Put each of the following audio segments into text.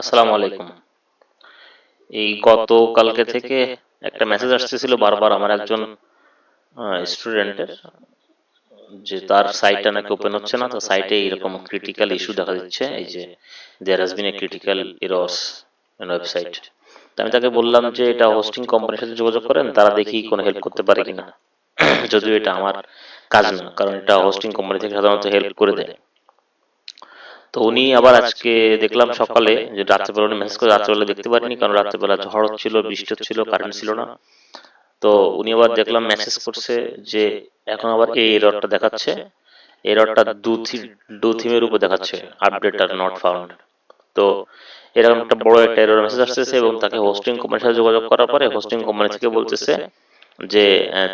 আসসালামু আলাইকুম। এই গতকালকে থেকে একটা মেসেজ আসতেছিল বারবার আমার একজন স্টুডেন্টের, যে তার সাইটটা নাকি ওপেন হচ্ছে না। তো সাইটে এরকম ক্রিটিক্যাল ইস্যু দেখা দিচ্ছে, এই যে there has been a critical errors in website. তো আমি তাকে বললাম যে এটা হোস্টিং কোম্পানির সাথে যোগাযোগ করেন, তারা দেখি কোনো হেল্প করতে পারে কিনা। যদিও এটা আমার কাজ না, কারণ এটা হোস্টিং কোম্পানি থেকে সাধারণত হেল্প করে দেয়। তো উনি আবার আজকে দেখলাম সকালে, যে রাত্রেবেলা উনি মেসেজ করে, রাত্রেবেলা দেখতে পারিনি কারণ রাত্রেবেলা ঝড় হচ্ছিল, বৃষ্টি হচ্ছিল, কারেন্ট ছিল না। তো উনি আবার দেখলাম মেসেজ করছে যে এখন আবার এই এররটা দেখাচ্ছে। এররটা ডু থিমের উপর দেখাচ্ছে, আপডেট আর নট ফাউন্ড। তো এরকম একটা বড় একটা এরর মেসেজ আসতেছে, এবং তাকে হোস্টিং কোম্পানির সাথে যোগাযোগ করার পরে হোস্টিং কোম্পানি থেকে বলতেছে যে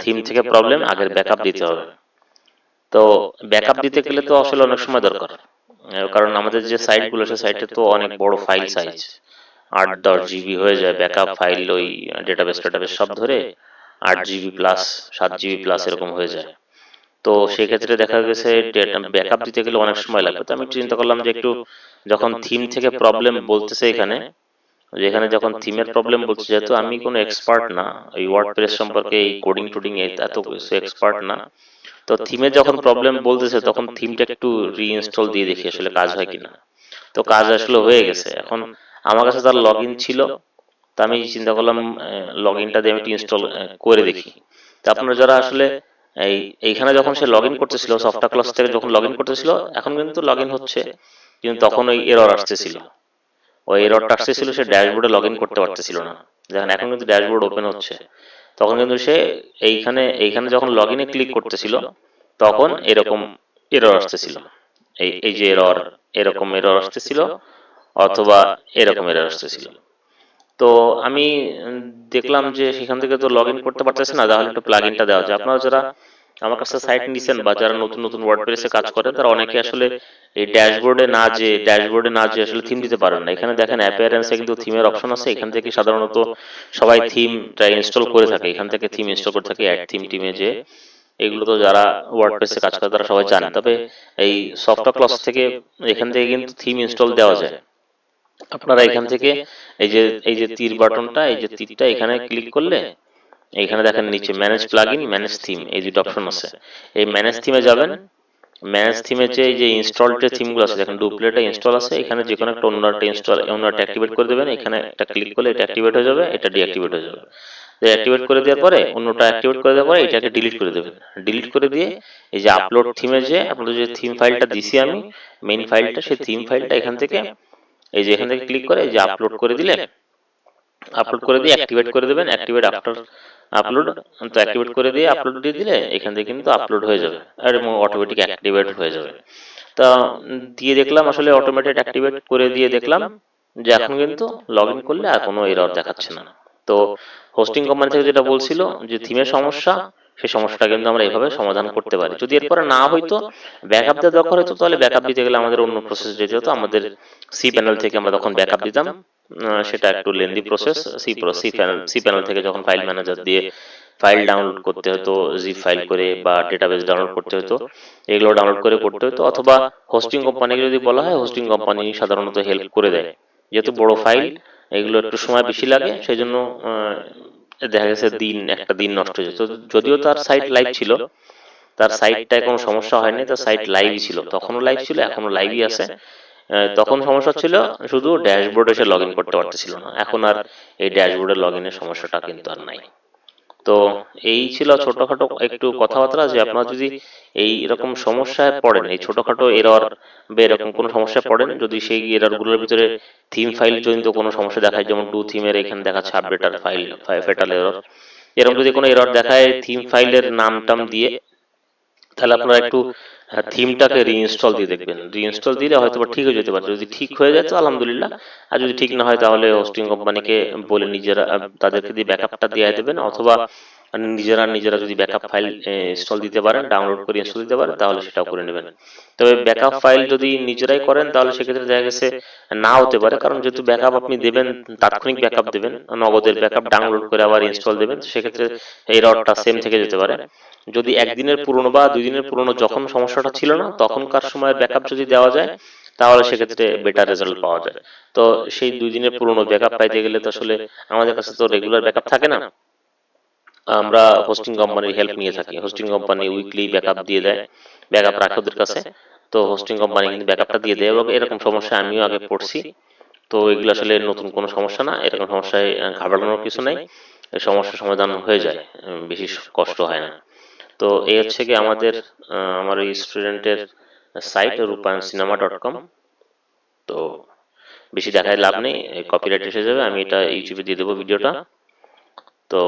থিম থেকে প্রবলেম, আগের ব্যাকআপ দিতে হবে। তো ব্যাকআপ দিতে গেলে তো আসলে অনেক সময় দরকার, কারণ আমাদের যে সাইটগুলো, সে সাইটে তো অনেক বড় ফাইল সাইজ, 8-10 জিবি হয়ে যায় ব্যাকআপ ফাইল। ওই ডেটাবেস সব ধরে 8 জিবি প্লাস, 7 জিবি প্লাস এরকম হয়ে যায়। তো সেক্ষেত্রে দেখা গেছে ব্যাকআপ দিতে গেলে অনেক সময় লাগবে। তো আমি চিন্তা করলাম যে একটু, যখন থিম থেকে প্রবলেম বলতেছে এখানে, যেখানে যখন থিমের প্রবলেম বলছে, যেহেতু আমি কোনো এক্সপার্ট না এই ওয়ার্ডপ্রেস সম্পর্কে, এই কোডিং টোডিং এত কিছু এক্সপার্ট না, তো থিমে যখন প্রবলেম বলতেছে তখন থিমটা একটু রিইনস্টল দিয়ে দেখি আসলে কাজ হয় কিনা। তো কাজ আসলে হয়ে গেছে। এখন আমার কাছে তার লগ ইন ছিল, তা আমি চিন্তা করলাম লগ ইনটা দিয়ে আমি একটু ইনস্টল করে দেখি। তো আপনারা যারা আসলে এই এইখানে যখন সে লগ ইন করতেছিল, সফটওয়্যার ক্লাস থেকে যখন লগ ইন করতেছিল, এখন কিন্তু লগ ইন হচ্ছে, কিন্তু তখন ওই এরর আসতেছিল। ওই এররটা আসতেছিল, সে ড্যাশবোর্ডে লগ ইন করতে পারতেছিল না। দেখেন এখন কিন্তু ড্যাশবোর্ড ওপেন হচ্ছে, তখন কিন্তু সে এইখানে এইখানে যখন লগ ইনে ক্লিক করতেছিল তখন এরকম এরর আসতেছিল। এই এই যে এরর, এরকম এরর আসতেছিল, অথবা এরকম এরর আসতেছিল। তো আমি দেখলাম যে সেখান থেকে তো লগ ইন করতে পারতেছে না, তাহলে একটু প্লাগ ইনটা দেওয়া যায়। আপনারা যারা আমার কাছে সাইট নিছেন বা যারা নতুন নতুন ওয়ার্ডপ্রেসে কাজ করে, তারা অনেকে আসলে এই ড্যাশবোর্ডে না যে আসলে থিম দিতে পারেন না। এখানে দেখেন অ্যাপিয়ারেন্সে কিন্তু থিমের অপশন আছে, এখান থেকে সাধারণত সবাই থিমটা ইনস্টল করে থাকে, এখান থেকে থিম ইনস্টল করে থাকে অ্যাড থিম টিমে। যে এগুলো তো যারা ওয়ার্ডপ্রেসে কাজ করে তারা সবাই জানে। তবে এই সফটওয়্যার ক্লাস থেকে, এখান থেকে কিন্তু থিম ইনস্টল দেওয়া যায়। আপনারা এখান থেকে এই যে তীর বাটনটা, এই যে তীরটা এখানে ক্লিক করলে, এইখানে দেখেন নিচে ম্যানেজ প্লাগইন, ম্যানেজ থিম, এই দুটো অপশন আছে। এই ম্যানেজ থিমে যাবেন। ম্যানেজ থিমে যে এই যে ইনস্টল যে থিমগুলো আছে, দেখেন ডুপ্লেটে ইনস্টল আছে, এখানে যে কোনো একটা অন্যটা অ্যাক্টিভেট করে দেবেন। এখানে একটা ক্লিক করলে এটা অ্যাক্টিভেট হয়ে যাবে, এটা ডিঅ্যাক্টিভেট হয়ে যাবে। অ্যাক্টিভেট করে দেওয়ার পরে, অন্যটা অ্যাক্টিভেট করে দেওয়ার পরে এটাকে ডিলিট করে দেবেন। ডিলিট করে দিয়ে এই যে আপলোড থিমে, যে আপনাদের যে থিম ফাইলটা দিছি আমি, মেইন ফাইলটা, সেই থিম ফাইলটা এখান থেকে, এই যে এখান থেকে ক্লিক করে এই যে আপলোড করে দিলে, আপলোড করে দিয়ে অ্যাক্টিভেট করে দেবেন। অ্যাক্টিভেট আফটার আপলোড, তো অ্যাক্টিভেট করে দিয়ে আপলোড দিয়ে দিলে এখান থেকে কিন্তু আপলোড হয়ে যাবে, আর অটোমেটিক অ্যাক্টিভেট হয়ে যাবে। তা দিয়ে দেখলাম আসলে অটোমেটিক অ্যাক্টিভেট করে দিয়ে দেখলাম যে এখন কিন্তু লগ ইন করলে আর কোনো এরর দেখাচ্ছে না। তো হোস্টিং কোম্পানি থেকে যেটা বলছিল যে থিমের সমস্যা, সেই সমস্যাটা কিন্তু আমরা এইভাবে সমাধান করতে পারি। যদি এরপরে না হইতো, ব্যাকআপ দেওয়ার দরকার হতো, তাহলে ব্যাকআপ দিতে গেলে আমাদের অন্য প্রসেস যেতে হতো। আমাদের সি প্যানেল থেকে আমরা তখন ব্যাকআপ দিতাম, সেটা একটু লেন্দি প্রসেস। সি প্যানেল থেকে যখন ফাইল ম্যানেজার দিয়ে ফাইল ডাউনলোড করতে হতো, জিপ ফাইল করে, বা ডেটাবেস ডাউনলোড করতে হতো, এগুলো ডাউনলোড করে করতে হতো। অথবা হোস্টিং কোম্পানিকে যদি বলা হয়, হোস্টিং কোম্পানি সাধারণত হেল্প করে দেয়। যেহেতু বড় ফাইল, এগুলো একটু সময় বেশি লাগে, সেই জন্য দেখা গেছে একটা দিন নষ্ট হয়ে যেত। যদিও তার সাইট লাইভ ছিল, তার সাইটটায় কোনো সমস্যা হয়নি, তার সাইট লাইভই ছিল, তখনও লাইভ ছিল, এখনো লাইভই আছে। তখন সমস্যা ছিল শুধু ড্যাশবোর্ডে এসে লগ ইন করতে পারতেছিল না। এখন আর এই ড্যাশবোর্ডে লগ ইনের সমস্যাটা কিন্তু আর নাই। তো এই ছিল ছোটখাটো একটু কথাবার্তা, যে আপনারা যদি এই এরকম সমস্যায় পড়েন, এই ছোটখাটো এরর বা এরকম কোনো সমস্যায় পড়েন, যদি সেই এররগুলোর ভিতরে থিম ফাইল জনিত কোনো সমস্যা দেখায়, যেমন ডু থিমের এখানে দেখাচ্ছে আপডেটার ফাইল ফেটাল এরর, এরকম যদি কোনো এরর দেখায় থিম ফাইলের নাম টাম দিয়ে, তাহলে আপনারা একটু থিমটাকে রিইনস্টল দিয়ে দেখবেন। রিইনস্টল দিলে হয়তো ঠিক হয়ে যেতে পারে। যদি ঠিক হয়ে যায় তো আলহামদুলিল্লাহ, আর যদি ঠিক না হয় তাহলে হোস্টিং কোম্পানিকে বলে নিজেরা তাদেরকে দিয়ে ব্যাকআপটা দিয়ে দেবেন। অথবা নিজেরা যদি ব্যাকআপ ফাইল ইনস্টল দিতে পারেন, ডাউনলোড করে ইনস্টল দিতে পারেন, তাহলে সেটাও করে নেবেন। তবে ব্যাকআপ ফাইল যদি নিজেরাই করেন, তাহলে সেক্ষেত্রে দেখা গেছে না হতে পারে, কারণ যেহেতু ব্যাকআপ আপনি দেবেন, তাৎক্ষণিক ব্যাকআপ দেবেন, নগদের ব্যাকআপ ডাউনলোড করে আবার ইনস্টল দেবেন, সেক্ষেত্রে এই এররটা সেম থেকে যেতে পারে। যদি একদিনের পুরনো বা 2 দিনের পুরনো যখন সমস্যাটা ছিল না, তখনকার সময়ের ব্যাকআপ যদি দেওয়া যায়, তাহলে সেক্ষেত্রে বেটার রেজাল্ট পাওয়া যায়। তো সেই 2 দিনের পুরনো ব্যাকআপ পাইতে গেলে তো আসলে আমাদের কাছে তো রেগুলার ব্যাকআপ থাকে না, আমরা হোস্টিং কোম্পানির হেল্প নিয়ে থাকি। হোস্টিং কোম্পানি উইকলি ব্যাকআপ দিয়ে দেয়, ব্যাকআপ রাখে ওদের কাছে। তো হোস্টিং কোম্পানি কিন্তু ব্যাকআপটা দিয়ে দেয় এবং এরকম সমস্যা আমিও আগে পড়ছি। তো এগুলো আসলে নতুন কোনো সমস্যা না, এরকম সমস্যায় ঘাবড়ানোর কিছু নেই, এই সমস্যার সমাধান হয়ে যায়, বেশি কষ্ট হয় না। তো এই হচ্ছে কি আমাদের আমার এই স্টুডেন্টের সাইট rupayancinema.com। তো বেশি দেখায় লাভ নেই, কপিরাইট এসে যাবে, আমি এটা ইউটিউবে দিয়ে দেবো ভিডিওটা। তো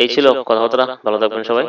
এই ছিল কথাবার্তা, ভালো থাকবেন সবাই।